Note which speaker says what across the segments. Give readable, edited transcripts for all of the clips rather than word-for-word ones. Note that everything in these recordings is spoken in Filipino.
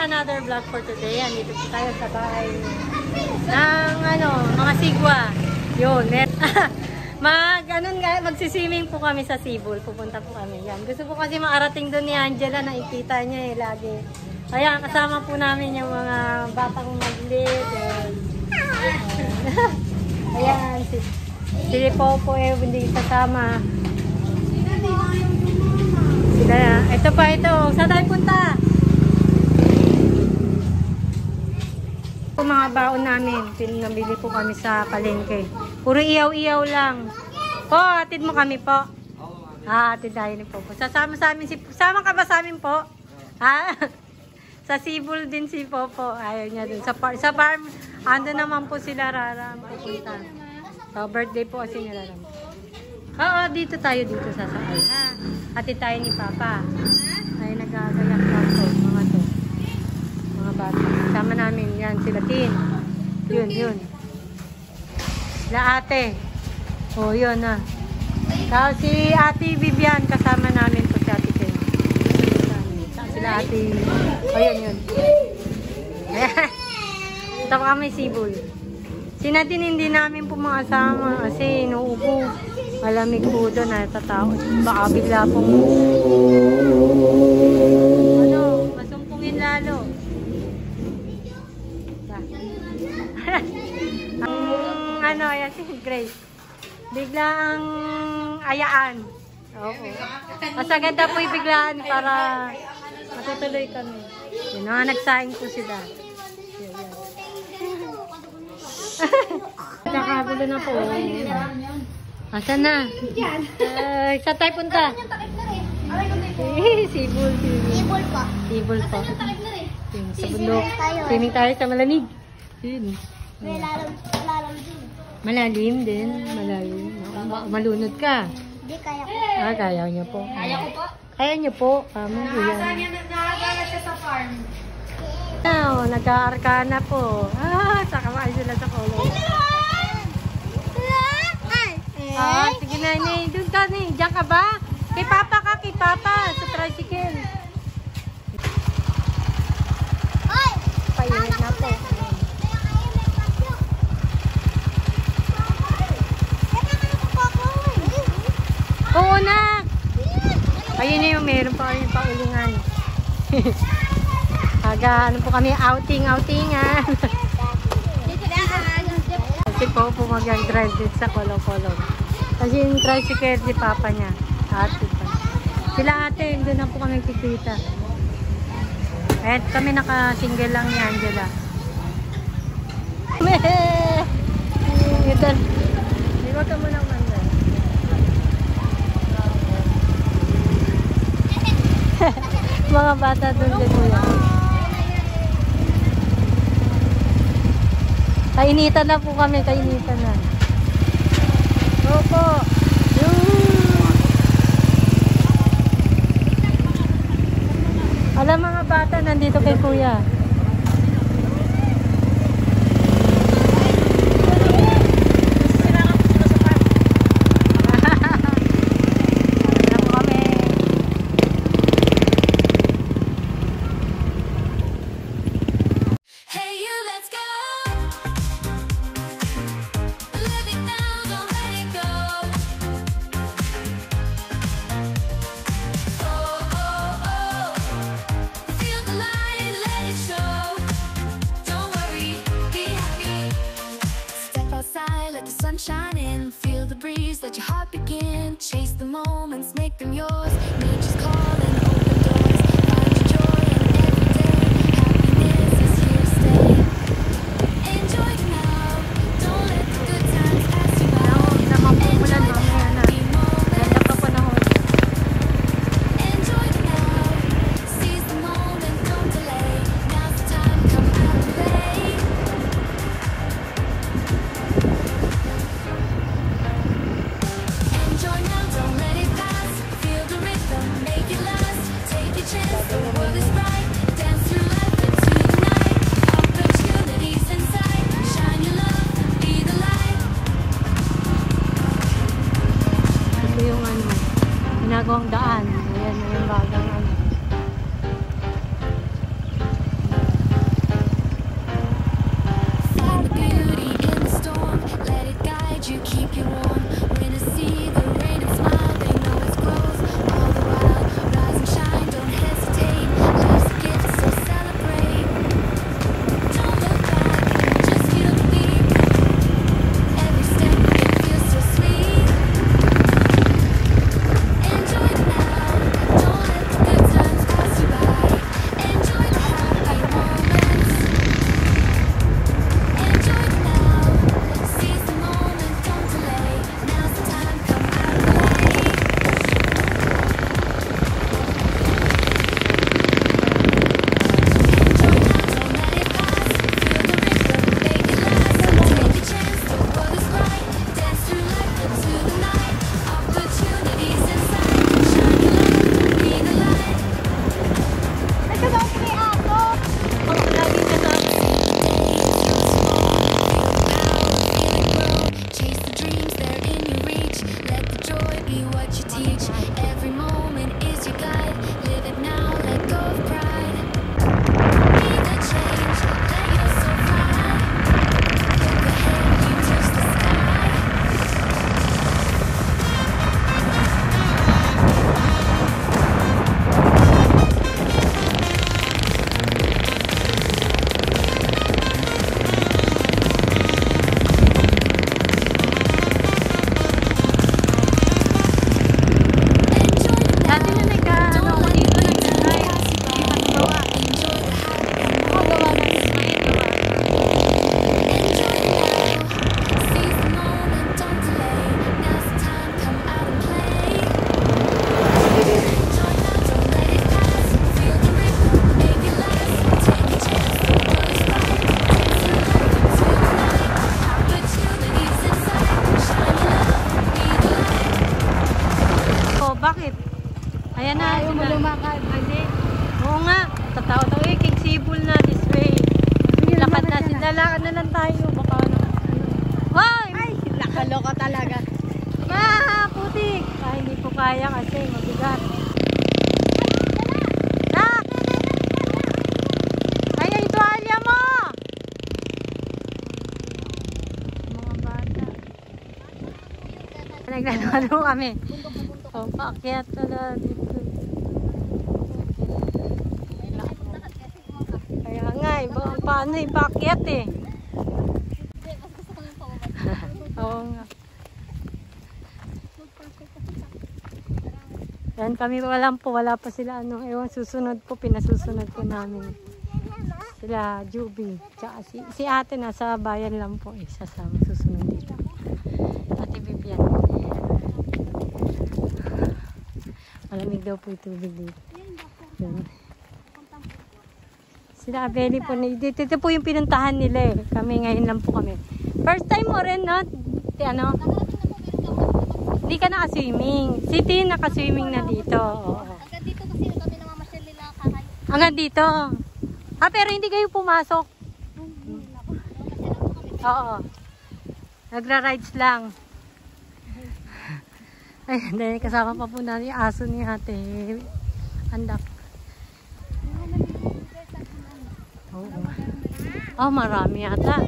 Speaker 1: another vlog for today. Andito po tayo sa bahay ng mga sigwa. Yun. Magsiswimming po kami sa Sibol. Pupunta po kami. Yan. Gusto po kasi maarating doon ni Angela. Nakikita niya lagi. Kaya kasama po namin yung mga batang maglit. Ayan. Si Popo hindi kasama. Sila. Ito pa ito. Saan tayo punta? Mga baon namin. Pinabili po kami sa palengke. Puro iyaw-iyaw lang. Po, atid mo kami po. Atid tayo ni Popo. Sasama sa amin sama ka ba sa amin po? Ha? Sa Sibol din si Popo. Ayaw niya dun. Sa farm, ando naman po sila Raram pupunta. So, birthday po kasi nila Raram. Oo, dito tayo sa sakay. Atid tayo ni Papa. Ay, nagagayak lang po. Mga bata. Sama namin. Yan, sila Tin. Yun. Sila ate. O, yun na. Tapos si Ate Vivian, kasama namin po si Ate Tin. Sila ate. O, yun. Ito pa kami Sibol. Si Nadine hindi namin po makasama kasi inuubo. Malamig po doon na tatao. Baka bigla pong masumpungin lalo. Yan si Grace. Bigla ang ayaan. Oo. Mas agad po ibiglaan para matutuloy kami. Yun na, nagsaing po sila. Nakagulo na po. Asan na? Saan tayo punta? Sibol. Sibol po. Sa bundok. Swimming tayo sa malamig. Yun. Malalim din. Malunod ka.
Speaker 2: Hindi, kaya ko.
Speaker 1: Kaya niyo po.
Speaker 2: Kaya ko po.
Speaker 1: Kaya niyo po.
Speaker 2: Saan niya nagagalat siya sa farm?
Speaker 1: Nag-aarkana po. Saka maayos sila sa kolong. Sige na, doon ka ni. Diyan ka ba? Kay Papa. Sa tricycle. Painit na po. Oo na. Ayun na yung meron pa kami paulingan. Ano po kami outingan. Kasi po mag-drive din sa kolong-kolong. Kasi yung tricycle si Papa niya. Sila ate, doon na po kami kikita. At kami naka-single lang ni Angela. Di ba ka mo naman? Mga bata doon din po yan. Kainitan na po kami, kainitan na. Opo. Alam mga bata, nandito kay Kuya.
Speaker 3: Shining, feel the breeze, let your heart begin. Chase the moments, make them yours. Nature's calling, open doors. Find your joy in every day. Happiness is here to stay. Enjoy now, don't let the good times pass you by. Enjoy the happy moments. Enjoy now, seize the moment, don't delay. Now's the time, come out and play. Enjoy now, don't let it pass. Feel the rhythm,
Speaker 1: Cebu na this way. Lakad na, sinlalakad na lang tayo. Baka ano. Wow!
Speaker 2: Ay, nakaloka talaga.
Speaker 1: Putik! Hindi po kaya kasi mabigat. Ay, ang tuwalya mo! Mga bata. Naglalaro kami. Paakyat na dito. Kaya nga, paano ipaakyat eh. Oo nga. Yan kami wala pa sila ano. Ewan susunod po, pinasusunod po namin. Sila Juby. Tsaka si ate nasa bayan lang po eh. Sasama susunod dito. Ate Vivian. Malamig daw po yung tubig dito. Yan. Sila Abeli po. Dito po yung pinuntahan nila eh. Kami ngayon lang po kami. First time mo rin no? Ano? Hindi ka naka-swimming. Si Tin naka-swimming na dito. Oo.
Speaker 2: Hanggang dito kasi kami namamasyal nila kakay.
Speaker 1: Hanggang dito. Pero hindi kayo pumasok. Oo. Nagra-rides lang. Ay, dahil kasama pa po natin yung aso ni ate. Andak. Oo. Oh, marami yata.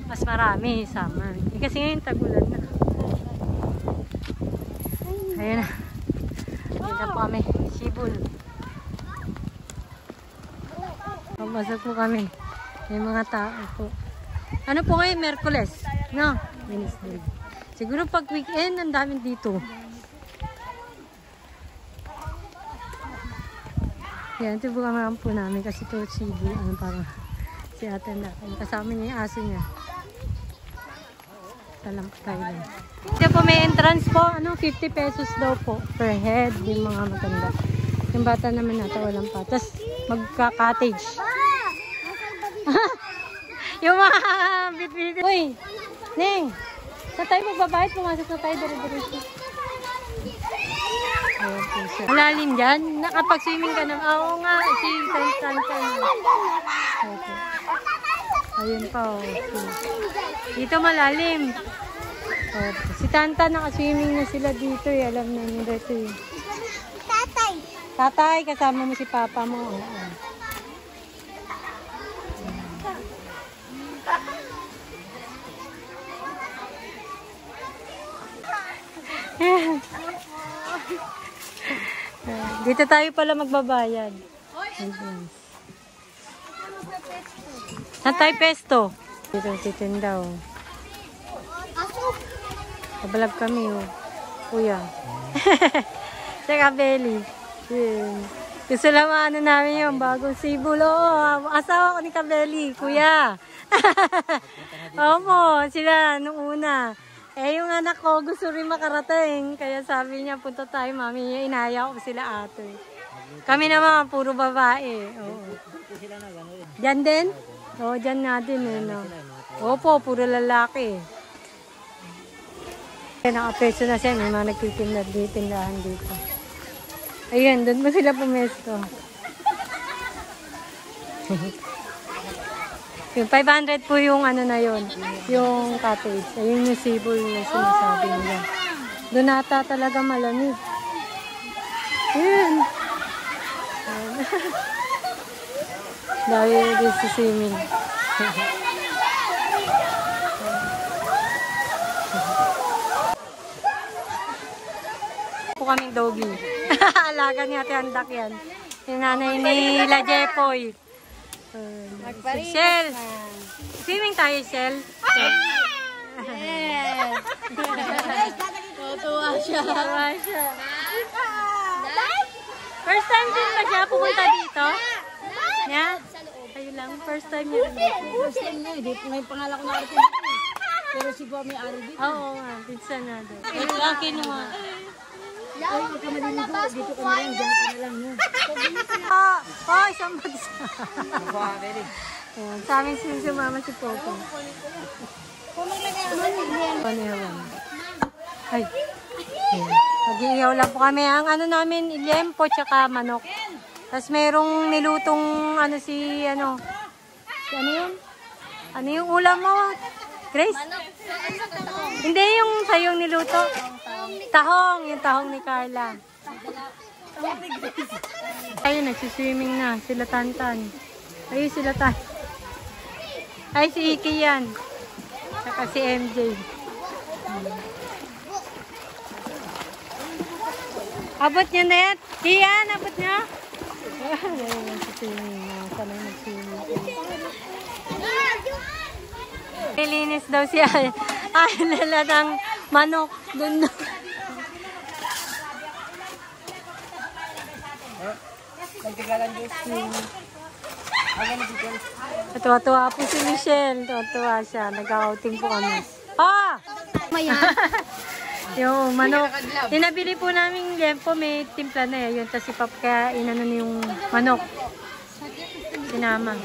Speaker 1: Mas marami summer. Kasi ngayon tagulan na. Ayun na. Dito po kami. Sibul. Pumasok po kami. May mga tao po. Ano po ngayon? Merkules. No? Wednesday. Siguro pag weekend, ang dami dito. Yan, ito po kami po namin kasi ito Cebu. Ano parang si ate na. Kasama niya yung aso niya. Talang Thailand. Ito po may entrance po. 50 pesos daw po per head. Yung mga maganda. Yung bata naman nata walang pa. Tapos magka-cottage. Yung mga bit-bit. Uy! Neng! Sa tayo magbabayad, pumasok na tayo dire-diretso. Ayan po siya. Malalim dyan. Nakapag-swimming ka ng oo nga. Tan. Okay. Ayun pa. Okay. Dito malalim. Okay. Si Tanta naka-swimming na sila dito. Alam na nila ito eh.
Speaker 2: Tatay.
Speaker 1: Tatay, kasama mo si Papa mo. Oo. Dito tayo pala magbabayad. Saan tayo pesto? Dito titinda oh. Kabalag kami oh. Kuya. Tsaka Belly. Gusto lang ano namin yung bagong Cebu. Asawa ko ni Kabeli, kuya. Opo, sila nung una. Yung anak ko gusto rin makarating. Kaya sabi niya, punta tayo, mami. Inaya ko sila ate. Kami naman, puro babae. Oo. Diyan din? Oo, diyan natin. No? Opo, puro lalaki. Nakapeso na siya. May mga nagtitindahan dito. Ayan, doon mo sila pumesto. Yung 500 po yung ano na yun, yung cottage. Ayun yung Cebu yung sinasabi nila. Doon nata talaga malamig. Ayan. Dahil din sa swimming. Po kaming doggy. Alaga ni Ate Andak yan. Yung nanay ni La Jepoy. Shell. Swimming tayo, Shell.
Speaker 2: Yes. Tutuwa siya.
Speaker 1: First time din ba siya pumunta dito? Yeah? Kayo lang. First time niya.
Speaker 2: First time niya, may pangalan ko na rin. Pero siguro may ari dito.
Speaker 1: Oo nga, pizza na doon. Ito lang kinuha.
Speaker 2: Ay, huwag ka maliligo. Dito ka na lang. Diyan ka na lang.
Speaker 1: Isang bagsa. Sa amin sumama si Popo. Panihawan. Ay. Mag-iihaw lang po kami. Ang ano namin, ilyempo tsaka manok. Tapos merong nilutong ano si ano yun? Ano yung ulam mo? Grace? Hindi yung sayong niluto. Tahong, yung tahong ni Carla. Ayun, nagsiswimming na. Sila Tantan. Ayun sila Tan. Ay, si Iki yan. Saka si MJ. Abot niya na yan. Kian, abot niya. Ayun, nagsiswimming na. Sana nagsiswimming. Nilinis daw siya. Ay, lala ng manok. Doon. Tuwa-tuwa po si Michelle. Tuwa-tuwa siya. Nag-outing po kami. Ah! Yung manok. Yung nabili po namin lempo, may timpla na yun. Tapos si Pap kaya inano na yung manok. Sinama.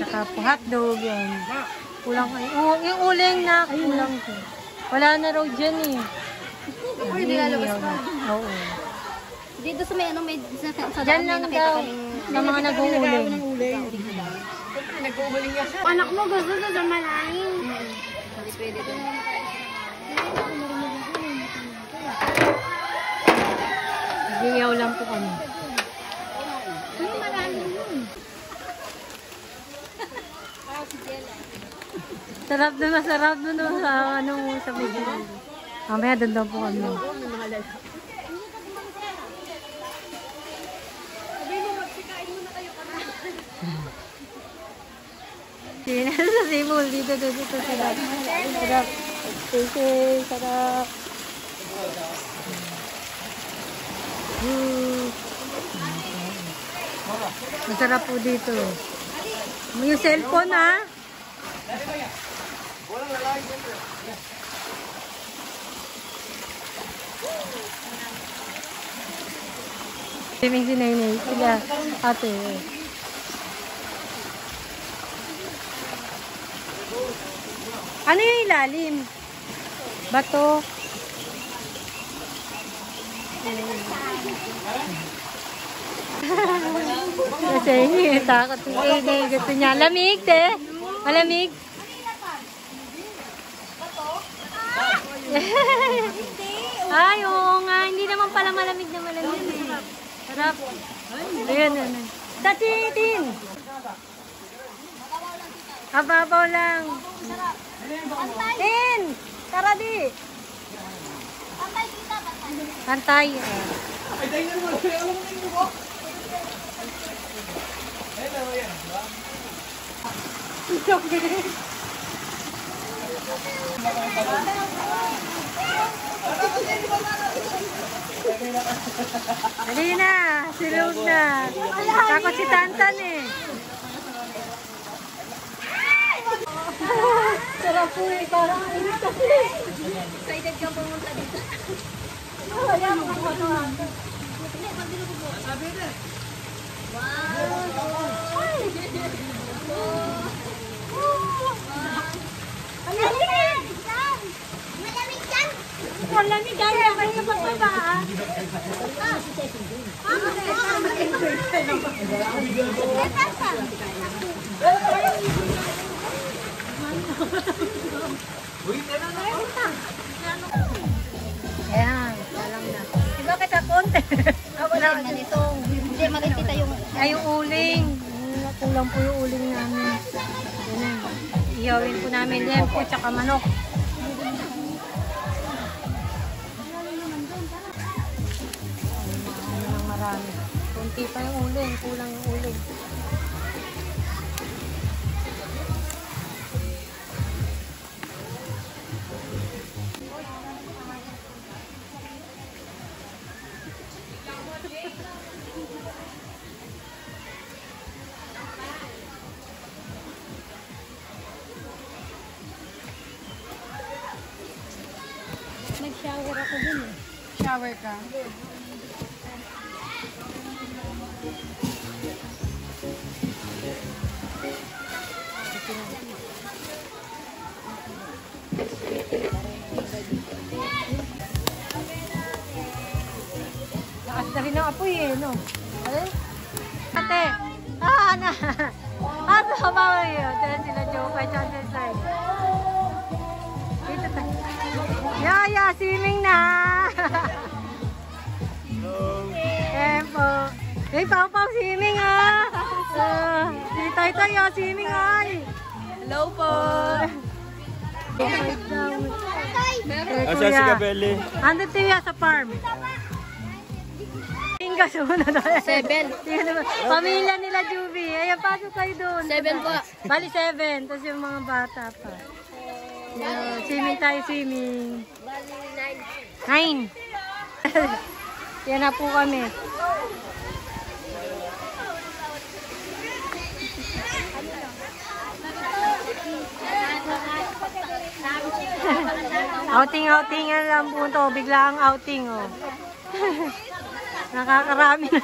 Speaker 1: Tsaka po hotdog yun. Kulang kayo. Yung uling na kulang ko. Wala na raw dyan eh.
Speaker 2: Hindi lalabas pa.
Speaker 1: Oo.
Speaker 2: Dito sa may ano, may sa
Speaker 1: Diyan lang daw na mga nag-uuling.
Speaker 2: Anak mo gusto sa malalim. Hindi pwede doon.
Speaker 1: Nag-iyaw lang po kami. Sarap na masarap doon sa ano sa video. Mamaya doon daw po kami. Sige na sa simul. Dito sarap. Sarap. Sarap. Masarap po dito. Yung cellphone ha. Swimming si Nainay. Sila ate. Ano yung ilalim? Bato. Kasi takot yung Aiden. Gusto niya. Lamig, te. Malamig. Ay, oo nga. Hindi naman pala malamig na malamig. Sarap. Ayan, ano. Tatitin. Ababaw lang. Tin. Tara di. Pantay. Dali na. Silog na. Takot si Tantan eh. Sarap po eh. Parang init kasi.
Speaker 2: Excited ka pumunta dito.
Speaker 1: Wala mo kung ano. Malamig yan. Kaya pagbaba. Ayan, alam na. Diba kita konti?
Speaker 2: Wala na nitong. Hindi, makikita yung...
Speaker 1: Ay, yung uling. Kulang po yung uling namin. Ayan. Iyawin po namin lempo tsaka manok. Ayan, marami. Kunti pa yung uling. Kulang yung uling.
Speaker 2: Nag-shower ako dun eh.
Speaker 1: Shower ka. Lakas na rin ang apoy eh, no? Ay? ate. Ah, na. Ah, sabaw yun. Dahil sila Joe kay Chandler Side. Dito tayo. Yeah, swimming na. Tempo. Hey, Pao, swimming ah. Si Tay, swimming ay. Hello po.
Speaker 4: Asa si Kabeli?
Speaker 1: Andun tayo sa farm. Tingga suna tayo.
Speaker 2: 7.
Speaker 1: Pamilya nila Juby. Ayan, pasok kayo doon.
Speaker 2: 7 po.
Speaker 1: Bali 7. Tapos yung mga bata pa. Swimming tayo, swimming.
Speaker 2: Bali 9.
Speaker 1: 9. Yan na po kami. Outing-outingan lang po ito. Bigla ang outing, oh. Nakakarami na.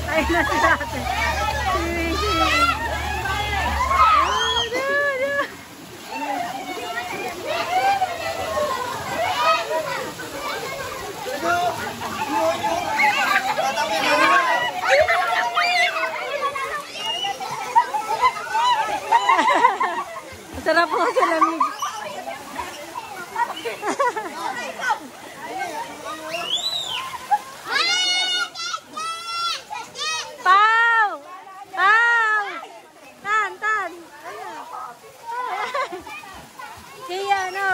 Speaker 1: Ayun na sila ate. Sarap po sa lamig. Pau! Pau! Tan! Siya, no?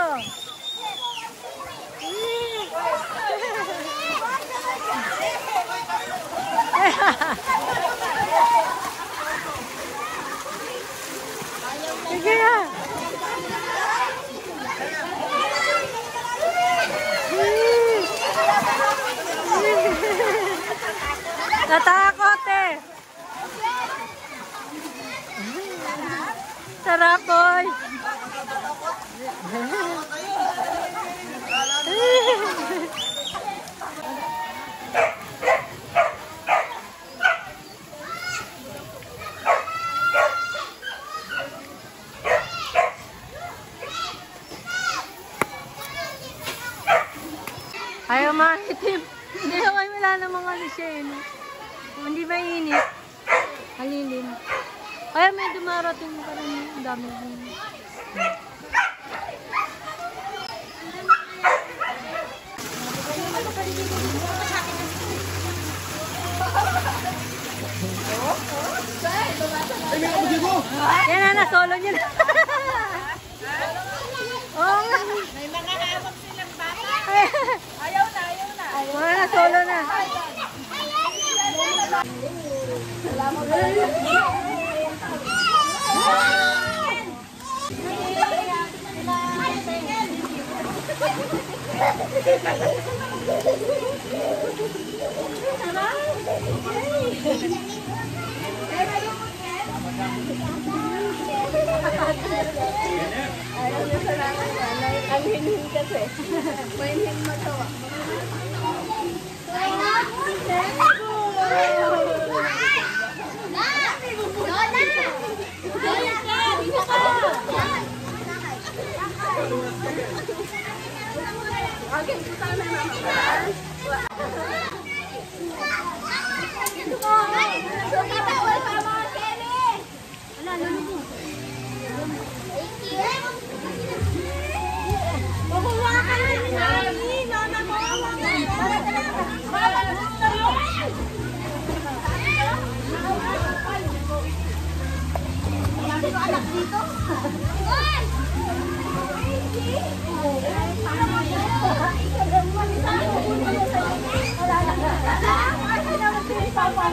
Speaker 1: Sige na! Natakot eh! Sarap boy! Ayaw makitim. Hindi ako wala namang ano siya eh. No? Hindi mainit. Halilim. Kaya may dumarating pa rin. Ang dami din. Yan na, solo niya na. Oo nga.
Speaker 2: May mga hawak silang bata.
Speaker 1: Ayaw na. Wala na, solo na.
Speaker 2: Ang hinhin kasi. May hinhin matawa.
Speaker 3: Papa.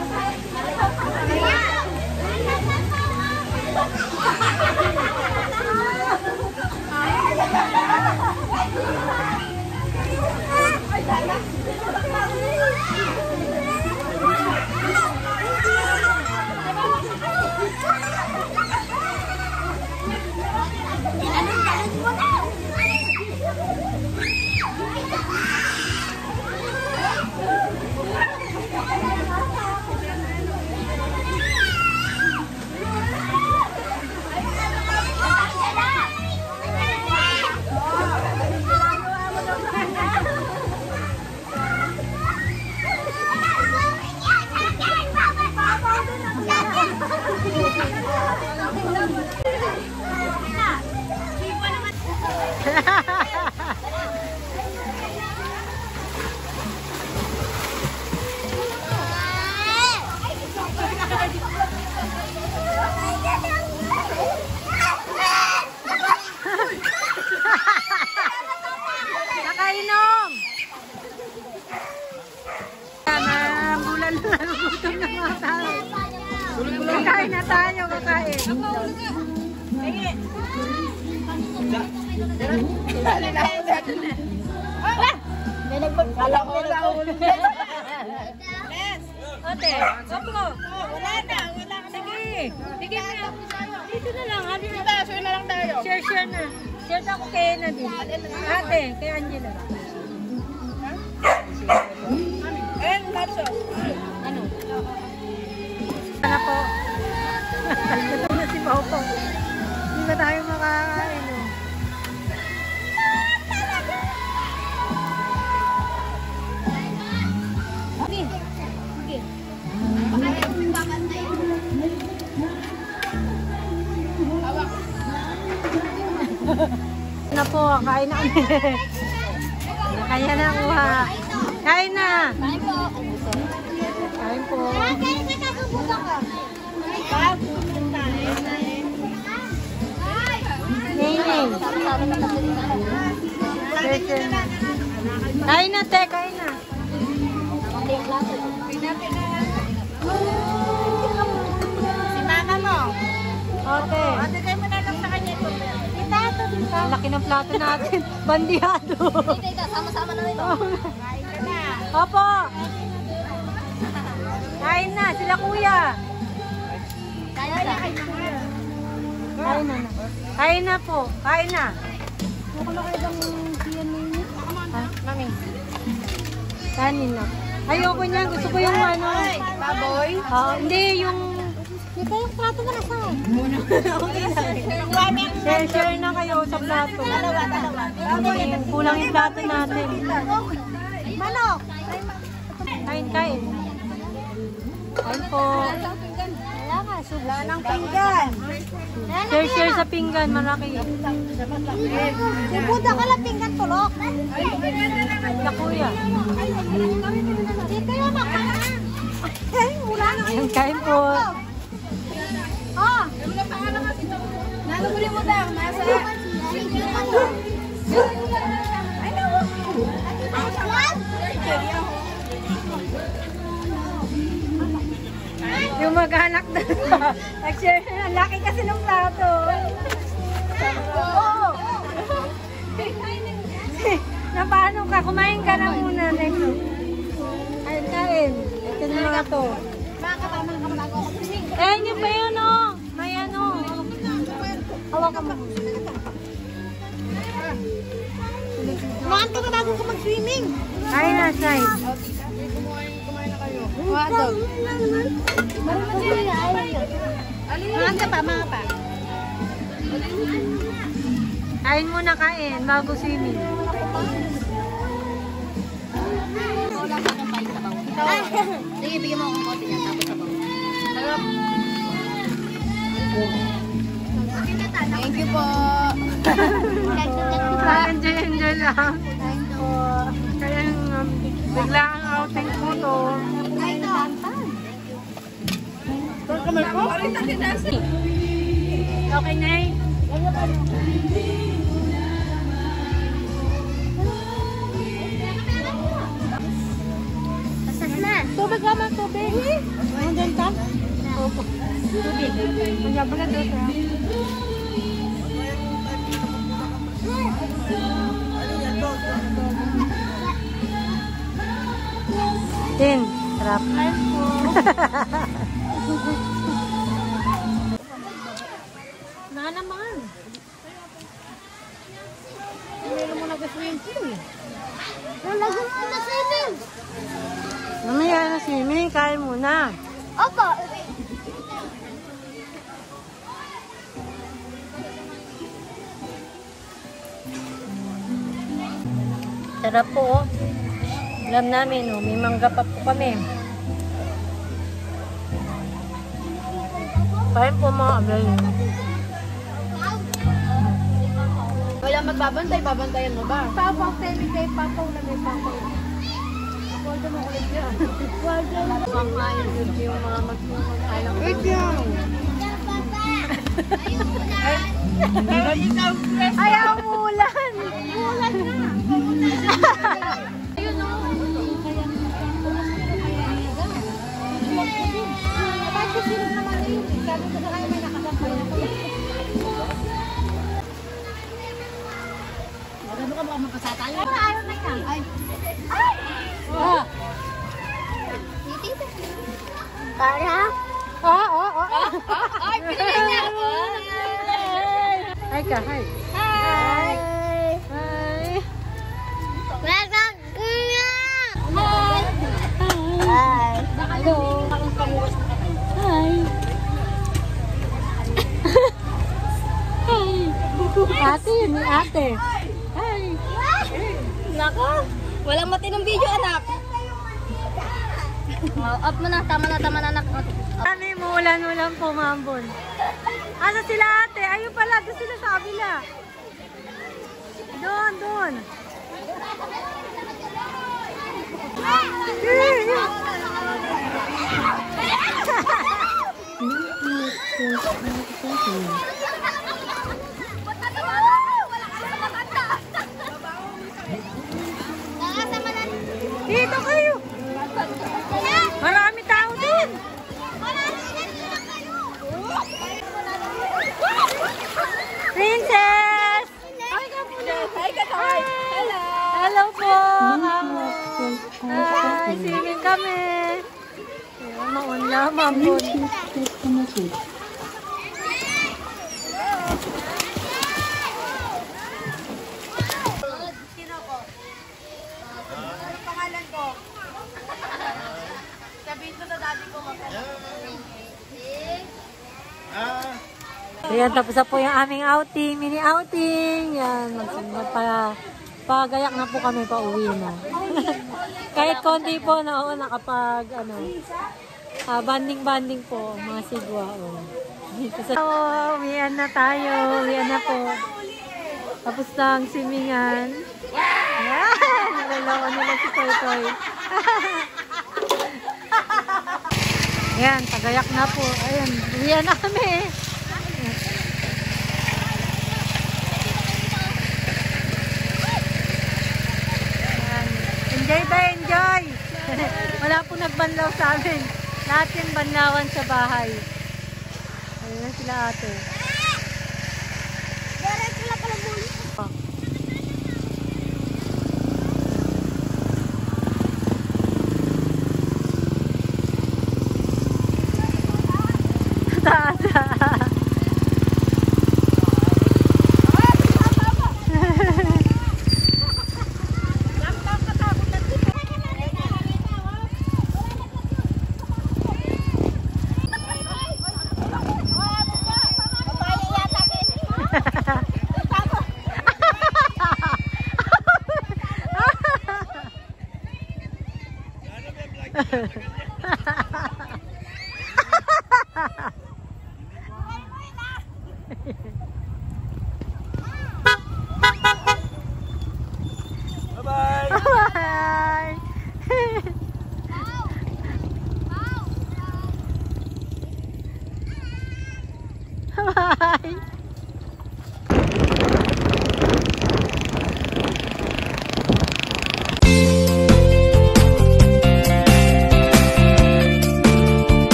Speaker 2: May nagpagkala ko na ulit.
Speaker 1: Ate, opo. Wala na. Sige. Sige na. Dito na lang.
Speaker 2: Share na lang tayo.
Speaker 1: Share na. Share ako kay na din. Ate, kay Angela.
Speaker 2: And lapso.
Speaker 1: Ano? Sana po. Ito na si Popo. Hindi ba tayo makakain? Oh. Na po, kain na kami. Kaya na kuha. Kain na. Kain po. Neneng. Kain na, te. Kain na.
Speaker 2: Si mama mo.
Speaker 1: Okay.
Speaker 2: Ate, kayo mo na lang sa kanya ito.
Speaker 1: Laki ng plato natin. Bandihado.
Speaker 2: Sama-sama na ito. Kain ka na.
Speaker 1: Opo. Kain na. Sila kuya.
Speaker 2: Kain na.
Speaker 1: Kain na. Kain na po. Kain na.
Speaker 2: Ako na kayo bang siyan ninyo?
Speaker 1: Mami. Kanin na. Ayoko niya. Gusto ko yung ano.
Speaker 2: Baboy?
Speaker 1: Hindi, yung...
Speaker 2: Ito yung plato na nasa.
Speaker 1: Share na kayo sa plato. Hindi, kulang yung plato natin.
Speaker 2: Manok!
Speaker 1: Kain, kain. Kain po.
Speaker 2: Wala nga, wala ng pinggan.
Speaker 1: Share sa pinggan, malaki.
Speaker 2: Buda ka lang pinggan tulok.
Speaker 1: Sa kuya.
Speaker 2: Hindi kayo makain. Ay, wala na kayo.
Speaker 1: Kain po.
Speaker 2: Oh! Nalubuli mo daw, nasa... Ay, naku!
Speaker 1: Yung mag-anak na. Nag-share na. Laki kasi ng plato.
Speaker 2: Oo!
Speaker 1: Na paano ka? Kumain ka na muna. Kain, kain. Ito na mga to.
Speaker 2: Makakatamang ka bago ako.
Speaker 1: Eh, yun ba yun, oh? May ano. Hawakan mo.
Speaker 2: Kumain ka na bago ka mag-swimming.
Speaker 1: Kain na, side.
Speaker 2: Wadog. Kumain ka pa, mga pa.
Speaker 1: Kain muna kain bago swimming.
Speaker 2: Sige, bigyan mo akong kote niya, tapos sabaw. Thank you po.
Speaker 1: Enjoy lang. Kaya bigla ang outing po to. Okay na eh.
Speaker 2: Tubig naman, tubig. Nandiyan ka?
Speaker 1: Opo. Tubig. Magyabag na dito. Tin, sarap. Na naman.
Speaker 2: Meron mo nag-swimming pool. Wala ko na swimming.
Speaker 1: Mamaya na swimming, kain muna.
Speaker 2: Opo.
Speaker 1: Sarap po, oh. Alam namin, oh. May mangga pa po kami. Kain po mga abay.
Speaker 2: Wala magbabantay, babantayan mo ba? Papaw, temi kay papaw na may papaw. Wala mo ulit yan. Wala mo.
Speaker 1: Pangkain yun yung mga magkakain.
Speaker 2: Wait yan.
Speaker 1: Ayaw mulan!
Speaker 2: Mulan na. Ayun o. Bakit sino naman yun? Sabi ko na kayo may nakasampay na.
Speaker 1: Ate, may ate. Ay.
Speaker 2: Nako, walang matinong video, anak. Up mo na, tama na, anak.
Speaker 1: Kami mo, ulan-ulan po, mambon. Asa sila ate? Ayun pala, doon sila sa kabila. Doon. Dito kayo. Marami tao din. Princess! Hello po! Hi, singing kami. Maunla, mambon.
Speaker 2: Sabihin ko na daddy ko
Speaker 1: Ayan, tapos na po yung aming outing, mini outing. Yan, pagayak na po kami, pauwi na. Kahit konti po na, nakapag, banding-banding po, mga sigwa. Uwian na tayo, uwian na po. Tapos na ang simingan. Yan, nalalawa nila si Toy Toy. Ayan, pagayak na po. Ayan, uwian na kami. Enjoy ba? Enjoy! Wala po nagbanlaw sa amin. Lahat yung banlawan sa bahay. Ayun sila ate. Taas. Ha ha ha.